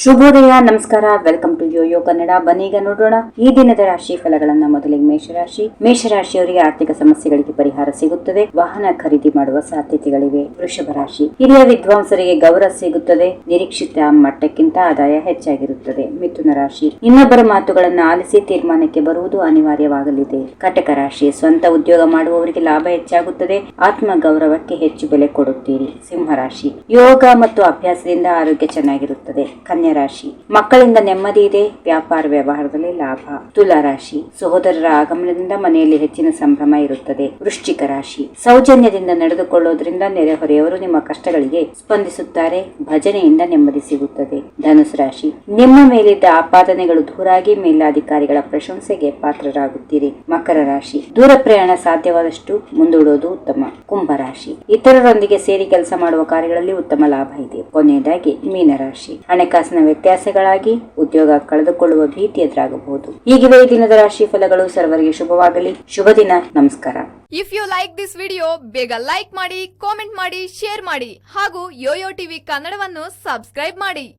ಶುಭೋದಯ, ನಮಸ್ಕಾರ. Welcome to Yoyo Kannada. ಬನ್ನೀಗ ನೋಡೋಣ ಈ ದಿನದ ರಾಶಿ ಫಲಗಳನ್ನ. ಮೊದಲಿಗೆ ಮೇಷರಾಶಿಯವರಿಗೆ ಆರ್ಥಿಕ ಸಮಸ್ಯೆಗಳಿಗೆ ಪರಿಹಾರ ಸಿಗುತ್ತದೆ. ವಾಹನ ಖರೀದಿ ಮಾಡುವ ಸಾಧ್ಯತೆಗಳಿವೆ. ವೃಷಭ ರಾಶಿ, ಹಿರಿಯ ವಿದ್ವಾಂಸರಿಗೆ ಗೌರವ ಸಿಗುತ್ತದೆ. ನಿರೀಕ್ಷಿತ ಮಟ್ಟಕ್ಕಿಂತ ಆದಾಯ ಹೆಚ್ಚಾಗಿರುತ್ತದೆ. ಮಿಥುನ ರಾಶಿ, ಇನ್ನೊಬ್ಬರ ಮಾತುಗಳನ್ನ ಆಲಿಸಿ ತೀರ್ಮಾನಕ್ಕೆ ಬರುವುದು ಅನಿವಾರ್ಯವಾಗಲಿದೆ. ಕಟಕ ರಾಶಿ, ಸ್ವಂತ ಉದ್ಯೋಗ ಮಾಡುವವರಿಗೆ ಲಾಭ ಹೆಚ್ಚಾಗುತ್ತದೆ. ಆತ್ಮ ಗೌರವಕ್ಕೆ ಹೆಚ್ಚು ಬೆಲೆ ಕೊಡುತ್ತೀರಿ. ಸಿಂಹ ರಾಶಿ, ಯೋಗ ಮತ್ತು ಅಭ್ಯಾಸದಿಂದ ಆರೋಗ್ಯ ಚೆನ್ನಾಗಿರುತ್ತದೆ. ಕನ್ಯಾ ರಾಶಿ, ಮಕ್ಕಳಿಂದ ನೆಮ್ಮದಿ ಇದೆ. ವ್ಯಾಪಾರ ವ್ಯವಹಾರದಲ್ಲಿ ಲಾಭ. ತುಲಾ ರಾಶಿ, ಸಹೋದರರ ಆಗಮನದಿಂದ ಮನೆಯಲ್ಲಿ ಹೆಚ್ಚಿನ ಸಂಭ್ರಮ ಇರುತ್ತದೆ. ವೃಶ್ಚಿಕ ರಾಶಿ, ಸೌಜನ್ಯದಿಂದ ನಡೆದುಕೊಳ್ಳುವುದರಿಂದ ನೆರೆಹೊರೆಯವರು ನಿಮ್ಮ ಕಷ್ಟಗಳಿಗೆ ಸ್ಪಂದಿಸುತ್ತಾರೆ. ಭಜನೆಯಿಂದ ನೆಮ್ಮದಿ ಸಿಗುತ್ತದೆ. ಧನುಸು ರಾಶಿ, ನಿಮ್ಮ ಮೇಲಿದ್ದ ಆಪಾದನೆಗಳು ದೂರಾಗಿ ಮೇಲಾಧಿಕಾರಿಗಳ ಪ್ರಶಂಸೆಗೆ ಪಾತ್ರರಾಗುತ್ತೀರಿ. ಮಕರ ರಾಶಿ, ದೂರ ಪ್ರಯಾಣ ಸಾಧ್ಯವಾದಷ್ಟು ಮುಂದೂಡುವುದು ಉತ್ತಮ. ಕುಂಭ ರಾಶಿ, ಇತರರೊಂದಿಗೆ ಸೇರಿ ಕೆಲಸ ಮಾಡುವ ಕಾರ್ಯಗಳಲ್ಲಿ ಉತ್ತಮ ಲಾಭ ಇದೆ. ಕೊನೆಯದಾಗಿ ಮೀನರಾಶಿ, ಹಣಕಾಸಿನ ವ್ಯತ್ಯಾಸಗಳಾಗಿ ಉದ್ಯೋಗ ಕಳೆದುಕೊಳ್ಳುವ ಭೀತಿ ಎದುರಾಗಬಹುದು. ಹೀಗಿವೆ ಈ ದಿನದ ರಾಶಿ ಫಲಗಳು. ಸರ್ವರಿಗೆ ಶುಭವಾಗಲಿ. ಶುಭ ದಿನ. ನಮಸ್ಕಾರ. If you like this video, ಬೇಗ ಲೈಕ್ ಮಾಡಿ, ಕಾಮೆಂಟ್ ಮಾಡಿ, ಶೇರ್ ಮಾಡಿ ಹಾಗೂ ಯೋಯೋ ಟಿವಿ ಕನ್ನಡವನ್ನು ಸಬ್ಸ್ಕ್ರೈಬ್ ಮಾಡಿ.